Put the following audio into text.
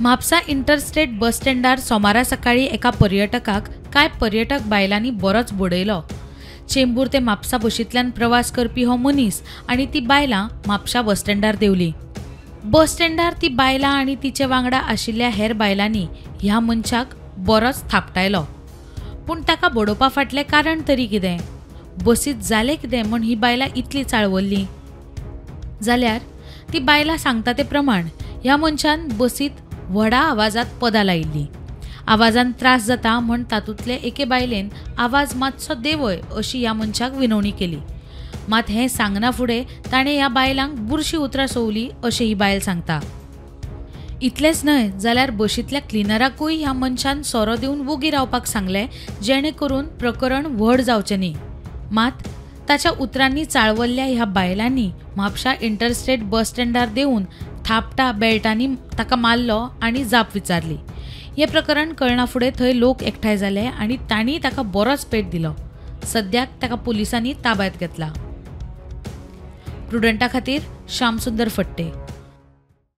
Mapusa interstate बस स्टँडार सोमारा सकाळी एका पर्यटकाक काय पर्यटक बायलांनी बरोच बुडयलो। चेंबूर ते म्हापसा बशींतल्यान प्रवास करपी हो मनीस आनी ती बायलां म्हापसा बस स्टँडार देवली। बस स्टँडार ती बायलां आनी तिचे वांगडा आशिल्ल्या हेर बायलांनी ह्या मनशाक बरोच थापटायलो। पूण ताका बडोवपा फाटलें कारण तरी कितें? बसीत जालें कितें म्हूण ही बायलां इतली चाळवल्ली? जाल्यार ती बायलां सांगता ते प्रमाण ह्या मनशान बसीत व्हडा आवाजात पदां लायिल्ली। आवाजान त्रास जाता म्हूण तातूंतले एके बायलेन आवाज मातसो देंवय अशी ह्या मनशाक विनवणी केली। मात हें सांगना फुडें ताणें ह्या बायलांक बुरशी उतरां सोवली अशें ही बायल सांगता। इतलेंच न्हय जाल्यार बशींतल्या क्लिनराकूय ह्या मनशान सोरो दिवन वोगी रावपाक सांगलें, जेणे करून प्रकरण व्हड जावचें न्ही। मात ताच्या उतरांनी चाळवल्ल्या ह्या बायलांनी म्हापशा इंटरस्टेट बस स्टँडार देऊन थापटा बेल्टांनी ताका मारलो आनी जाप विचारली। हे प्रकरण कळना फुडें थंय लोक एकठांय जाले आनी तांणी ताका बरोच पेट दिलो। सद्याक ताका पुलिसांनी ताब्यांत घेतला। प्रुडंटा खातीर श्यामसुंदर फडते।